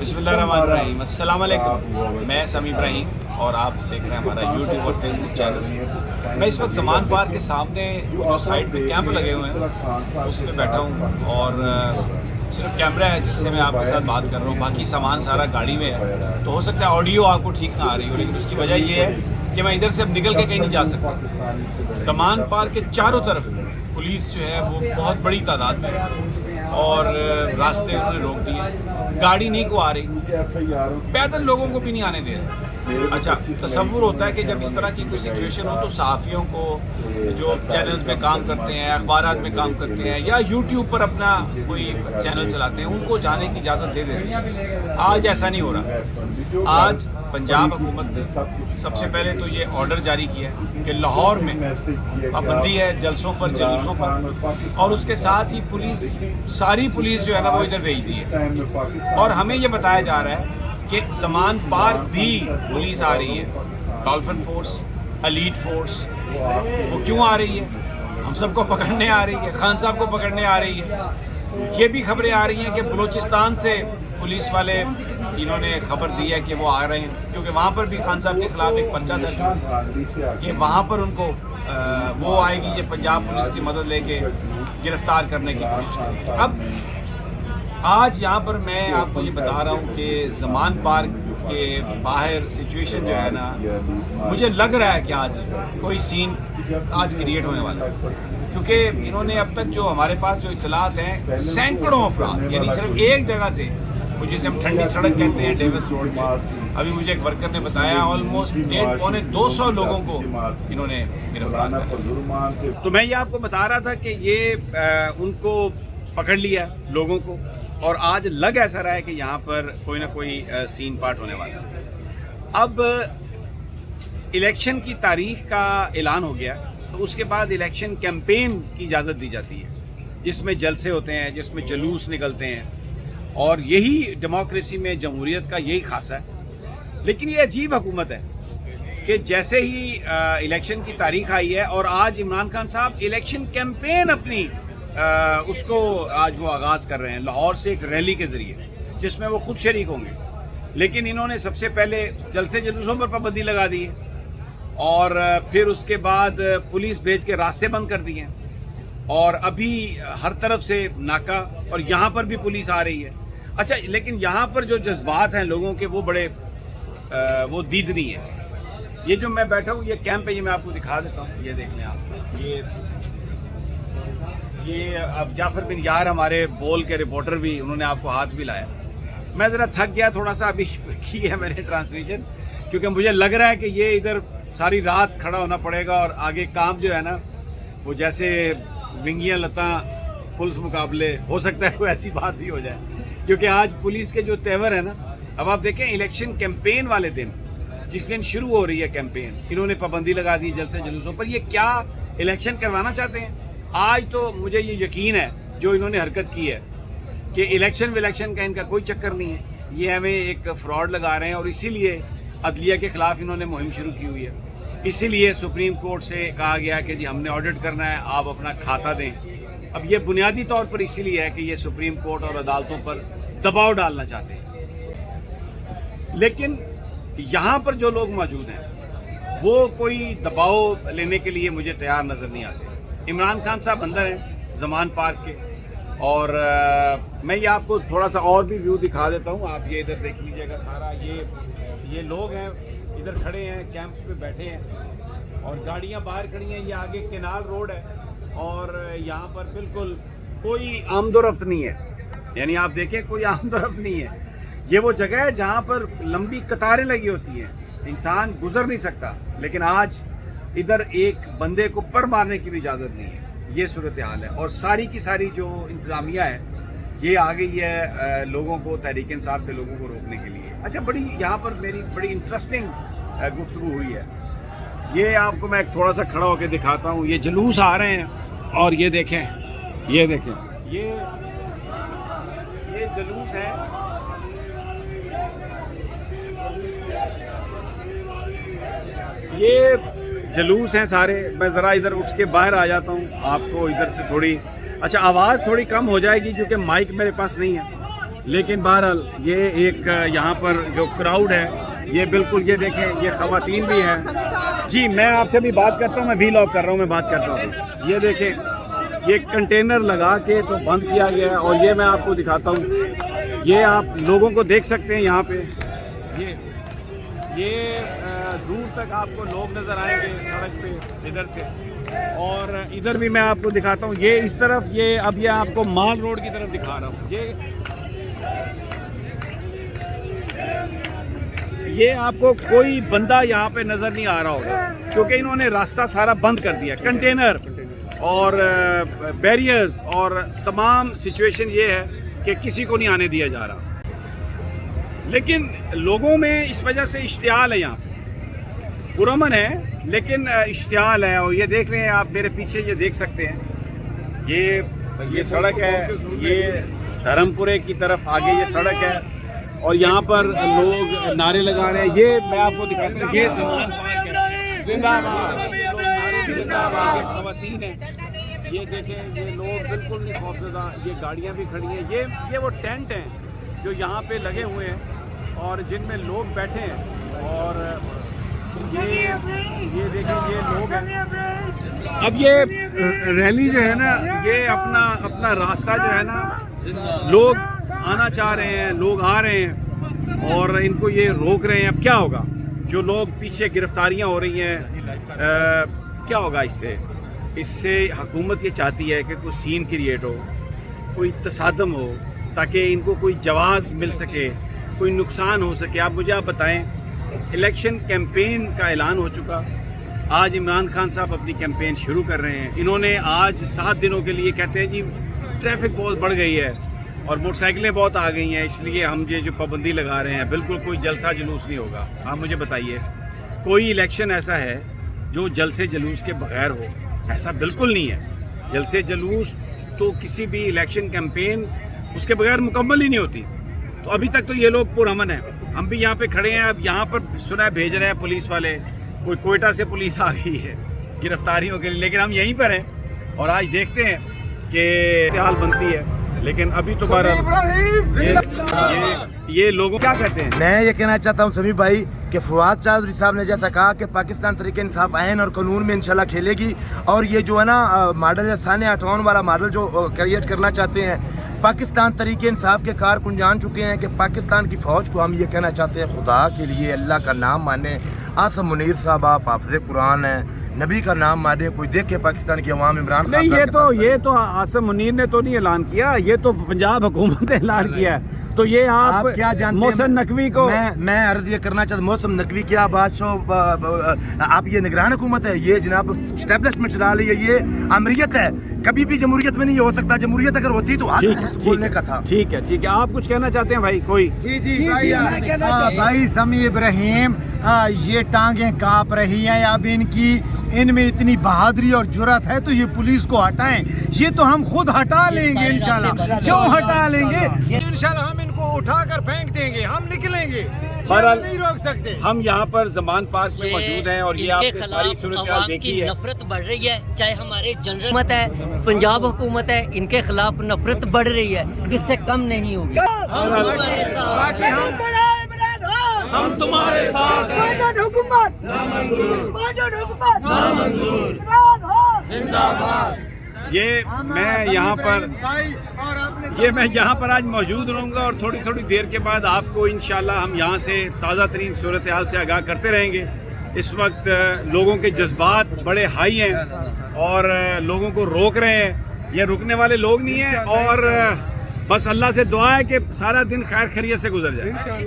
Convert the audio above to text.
बिस्मिल्लाहिर्रहमानिर्रहीम। अस्सलाम वालेकुम। मैं समी इब्राहिम और आप देख रहे हैं हमारा यूट्यूब और फेसबुक चैनल। मैं इस वक्त ज़मान पार्क के सामने जो साइड पे कैंप लगे हुए हैं उसमें बैठा हूँ और सिर्फ कैमरा है जिससे मैं आपके साथ बात कर रहा हूँ, बाकी सामान सारा गाड़ी में है। तो हो सकता है ऑडियो आपको ठीक ना आ रही हो, लेकिन उसकी वजह ये है कि मैं इधर से अब निकल के कहीं नहीं जा सकता। ज़मान पार्क के चारों तरफ पुलिस जो है वो बहुत बड़ी तादाद में है और रास्ते उन्होंने रोक दिए, गाड़ी नहीं को आ रही, पैदल लोगों को भी नहीं आने दे रहे। अच्छा, तसव्वुर होता है कि जब इस तरह की कोई सिचुएशन हो तो सहाफ़ियों को जो चैनल्स में काम करते हैं, अखबारात में काम करते हैं या यूट्यूब पर अपना कोई चैनल चलाते हैं, उनको जाने की इजाज़त दे देते हैं। आज ऐसा नहीं हो रहा। आज पंजाब हुकूमत ने सबसे पहले तो ये ऑर्डर जारी किया है कि लाहौर में पाबंदी है जलसों पर, जुलूसों पर, और उसके साथ ही पुलिस, सारी पुलिस जो है ना वो इधर भेज दी है। और हमें ये बताया जा रहा है कि ज़मान पार्क भी पुलिस आ रही है, डॉल्फिन फोर्स, एलीट फोर्स। वो क्यों आ रही है? हम सबको पकड़ने आ रही है, खान साहब को पकड़ने आ रही है। ये भी खबरें आ रही हैं कि बलूचिस्तान से पुलिस वाले इन्होंने खबर दी है कि वो आ रहे हैं, क्योंकि वहाँ पर भी खान साहब के खिलाफ एक पर्चा दर्ज हुआ कि वहाँ पर उनको वो आएगी, ये पंजाब पुलिस की मदद लेके गिरफ्तार करने की कोशिश करेगी। अब आज यहाँ पर मैं आपको ये बता रहा हूँ कि ज़मान पार्क के बाहर सिचुएशन जो है ना, मुझे लग रहा है कि आज कोई सीन आज क्रिएट होने वाला है, क्योंकि इन्होंने अब तक जो हमारे पास जो इत्तलात हैं, सैकड़ों अफराद, यानी सिर्फ एक जगह से, वो जिसे हम ठंडी सड़क कहते हैं डेविस रोड में, अभी मुझे एक वर्कर ने बताया ऑलमोस्ट 150-200 लोगों को इन्होंने गिरफ्तार किया। तो मैं ये आपको बता रहा था कि ये उनको पकड़ लिया लोगों को, और आज लग ऐसा रहा है कि यहाँ पर कोई ना कोई सीन पार्ट होने वाला है। अब इलेक्शन की तारीख का ऐलान हो गया, तो उसके बाद इलेक्शन कैंपेन की इजाज़त दी जाती है, जिसमें जलसे होते हैं, जिसमें जुलूस निकलते हैं, और यही डेमोक्रेसी में, जमहूरियत का यही खासा है। लेकिन ये अजीब हुकूमत है कि जैसे ही इलेक्शन की तारीख आई है और आज इमरान खान साहब इलेक्शन कैंपेन अपनी उसको आज वो आगाज़ कर रहे हैं लाहौर से एक रैली के ज़रिए, जिसमें वो खुद शरीक होंगे। लेकिन इन्होंने सबसे पहले जलसे जुलूसों पर पाबंदी लगा दी है, और फिर उसके बाद पुलिस भेज के रास्ते बंद कर दिए हैं, और अभी हर तरफ से नाका, और यहाँ पर भी पुलिस आ रही है। अच्छा, लेकिन यहाँ पर जो जज्बात हैं लोगों के वो बड़े वो दीदनी है। ये जो मैं बैठा हूँ, ये कैंप है, ये मैं आपको दिखा देता हूँ। ये देख लें आप, ये अब जाफर बिन यार हमारे बोल के रिपोर्टर भी, उन्होंने आपको हाथ भी लाया। मैं ज़रा थक गया थोड़ा सा, अभी की है मैंने ट्रांसमिशन, क्योंकि मुझे लग रहा है कि ये इधर सारी रात खड़ा होना पड़ेगा, और आगे काम जो है ना वो जैसे विंगियाँ लता पुलिस मुकाबले, हो सकता है कोई ऐसी बात भी हो जाए, क्योंकि आज पुलिस के जो तेवर है ना। अब आप देखें, इलेक्शन कैंपेन वाले दिन, जिस दिन शुरू हो रही है कैंपेन, इन्होंने पाबंदी लगा दी जलसे जुलूसों पर। ये क्या इलेक्शन करवाना चाहते हैं? आज तो मुझे ये यकीन है जो इन्होंने हरकत की है कि इलेक्शन विलेक्शन का इनका कोई चक्कर नहीं है, ये हमें एक फ्रॉड लगा रहे हैं, और इसीलिए अदलिया के ख़िलाफ़ इन्होंने मुहिम शुरू की हुई है। इसीलिए सुप्रीम कोर्ट से कहा गया कि जी हमने ऑडिट करना है, आप अपना खाता दें। अब ये बुनियादी तौर पर इसीलिए है कि ये सुप्रीम कोर्ट और अदालतों पर दबाव डालना चाहते हैं। लेकिन यहाँ पर जो लोग मौजूद हैं वो कोई दबाव लेने के लिए मुझे तैयार नज़र नहीं आते। इमरान खान साहब अंदर हैं ज़मान पार्क के, और मैं ये आपको थोड़ा सा और भी व्यू दिखा देता हूँ। आप ये इधर देख लीजिएगा, सारा ये लोग हैं इधर खड़े हैं, कैंप्स पे बैठे हैं, और गाड़ियाँ बाहर खड़ी हैं। ये आगे केनाल रोड है, और यहाँ पर बिल्कुल कोई आमदोरफ्त नहीं है, यानी आप देखें कोई आमदोरफ्त नहीं है। ये वो जगह है जहाँ पर लंबी कतारें लगी होती हैं, इंसान गुजर नहीं सकता, लेकिन आज इधर एक बंदे को पर मारने की भी इजाज़त नहीं है। ये सूरत हाल है, और सारी की सारी जो इंतज़ामिया है ये आ गई है लोगों को, तहरीक इंसाफ के लोगों को रोकने के लिए। अच्छा, बड़ी यहाँ पर मेरी बड़ी इंटरेस्टिंग गुफ्तगू हुई है। ये आपको मैं थोड़ा सा खड़ा होकर दिखाता हूँ। ये जुलूस आ रहे हैं, और ये देखें, ये जुलूस है। ये जुलूस हैं सारे। मैं ज़रा इधर उठ के बाहर आ जाता हूँ, आपको इधर से थोड़ी, अच्छा आवाज़ थोड़ी कम हो जाएगी क्योंकि माइक मेरे पास नहीं है। لیکن بہرحال یہ ایک یہاں پر جو کراؤڈ ہے یہ بالکل، یہ دیکھیں یہ خواتین بھی ہیں. جی میں آپ سے بھی بات کرتا ہوں، میں وی لاگ کر رہا ہوں، میں بات کرتا ہوں. یہ دیکھیں یہ کنٹینر لگا کے تو بند کیا گیا ہے، اور یہ میں آپ کو دکھاتا ہوں. یہ آپ لوگوں کو دیکھ سکتے ہیں یہاں پہ، یہ دور تک آپ کو لوگ نظر آئیں گے سڑک پہ ادھر سے. اور ادھر بھی میں آپ کو دکھاتا ہوں، یہ اس طرف، یہ اب یہ آپ کو مال روڈ کی طرف دکھا رہا ہوں. یہ آپ کو کوئی بندہ یہاں پہ نظر نہیں آ رہا ہوگا، کیونکہ انہوں نے راستہ سارا بند کر دیا. کنٹینر اور بیریئرز اور تمام سچویشن یہ ہے کہ کسی کو نہیں آنے دیا جا رہا. لیکن لوگوں میں اس وجہ سے اشتعال ہے، یہاں پرامن ہے لیکن اشتعال ہے. اور یہ دیکھ لیں آپ میرے پیچھے، یہ دیکھ سکتے ہیں یہ سڑک ہے، یہ دھرم پورے کی طرف آگے یہ سڑک ہے، اور یہاں پر لوگ نعرے لگا رہے ہیں. یہ میں آپ کو دکھاتا ہوں، یہ سامان پارک ہے، زندہ باد. خواتین ہیں، یہ دیکھیں یہ لوگ بالکل نہیں خوفزدہ. یہ گاڑیاں بھی کھڑی ہیں، یہ وہ ٹینٹ ہیں جو یہاں پہ لگے ہوئے ہیں اور جن میں لوگ بیٹھے ہیں. اور یہ دیکھیں یہ لوگ ہیں. اب یہ ریلی جو ہے نا، یہ اپنا راستہ جو ہے نا، لوگ آنا چاہ رہے ہیں، لوگ آ رہے ہیں اور ان کو یہ روک رہے ہیں. اب کیا ہوگا؟ جو لوگ پیچھے گرفتاریاں ہو رہی ہیں، کیا ہوگا اس سے حکومت یہ چاہتی ہے کہ کوئی سین کریٹ ہو، کوئی تصادم ہو، تاکہ ان کو کوئی جواز مل سکے، کوئی نقصان ہو سکے. آپ مجھے بتائیں، الیکشن کیمپین کا اعلان ہو چکا. آج عمران خان صاحب اپنی کیمپین شروع کر رہے ہیں. انہوں نے آج 7 دنوں کے لیے کہتے ہیں جی ٹریفک بہت بڑھ گئی ہے اور موٹر سائیکلیں بہت آ گئی ہیں، اس لیے ہم یہ جو پابندی لگا رہے ہیں. بالکل کوئی جلسہ جلوس نہیں ہوگا. آپ مجھے بتائیے کوئی الیکشن ایسا ہے جو جلسے جلوس کے بغیر ہو؟ ایسا بالکل نہیں ہے. جلسے جلوس تو کسی بھی الیکشن کیمپین اس کے بغیر مکمل ہی نہیں ہوتی. تو ابھی تک تو یہ لوگ پرامن ہیں. ہم بھی یہاں پہ کھڑے ہیں. اب یہاں پر سنا ہے بھیج رہے ہیں پولیس والے، کوئی کوئٹہ سے پولیس آ گئی ہے گرفتاریوں کے لیے، لیکن ہم یہیں پر ہیں اور آج دیکھتے ہیں کہ حال بنتی ہے. لیکن ابھی تو یہ لوگوں کیا کہتے ہیں. میں یہ کہنا چاہتا ہوں سمیع بھائی کہ فواد چودھری صاحب نے جیسا کہا کہ پاکستان تحریک انصاف آئین اور قانون میں انشاءاللہ کھیلے گی، اور یہ جو ہے نا ماڈل سانیہ 58 والا ماڈل جو کریٹ کرنا چاہتے ہیں، پاکستان تحریک انصاف کے کارکن جان چکے ہیں کہ پاکستان کی فوج کو ہم یہ کہنا چاہتے ہیں خدا کے لیے اللہ کا نام مانیں. آصم منیر صاحب آپ حافظ قرآن ہیں، نبی کا نام مانے. کوئی دیکھے پاکستان کی عوام عمران خان نہیں، یہ تو آصم منیر نے تو نہیں اعلان کیا، یہ تو پنجاب حکومت نے اعلان کیا ہے. تو یہ آپ کیا جانتے ہیں؟ محسن نقوی کو میں عرض یہ کرنا چاہتا ہوں، محسن نقوی کیا بادشاہ آپ یہ نگران حکومت ہے، یہ جناب اسٹیبلشمنٹ چلا رہی ہے، یہ امریت ہے. کبھی بھی جمہوریت میں نہیں ہو سکتا. جمہوریت اگر ہوتی تو بولنے کا تھا. ٹھیک ہے آپ کچھ کہنا چاہتے ہیں بھائی؟ کوئی جی بھائی سمیع ابراہیم، یہ ٹانگیں کانپ رہی ہیں اب ان میں اتنی بہادری اور جرأت ہے تو یہ پولیس کو ہٹائیں. یہ تو ہم خود ہٹا لیں گے انشاءاللہ. کیوں ہٹا لیں گے؟ انشاءاللہ ہم ان کو اٹھا کر پھینک دیں گے، ہم نکلیں گے، نہیں روک سکتے. ہم یہاں پر زمان پارک میں موجود ہیں اور یہ آپ کے ساری صورتحال دیکھی ہے. نفرت بڑھ رہی ہے، چاہے ہمارے جنرل حکومت ہے، پنجاب حکومت ہے، ان کے خلاف نفرت بڑھ رہی ہے، اس سے کم نہیں ہوگی. ہم تمہارے ساتھ ہیں. حکومت زندہ باد. میں یہاں پر آج موجود رہوں گا اور تھوڑی دیر کے بعد آپ کو انشاءاللہ ہم یہاں سے تازہ ترین صورتحال سے آگاہ کرتے رہیں گے. اس وقت لوگوں کے جذبات بڑے ہائی ہیں اور لوگوں کو روک رہے ہیں. یہ رکنے والے لوگ نہیں ہیں اور بس اللہ سے دعا ہے کہ سارا دن خیر خیریت سے گزر جائے.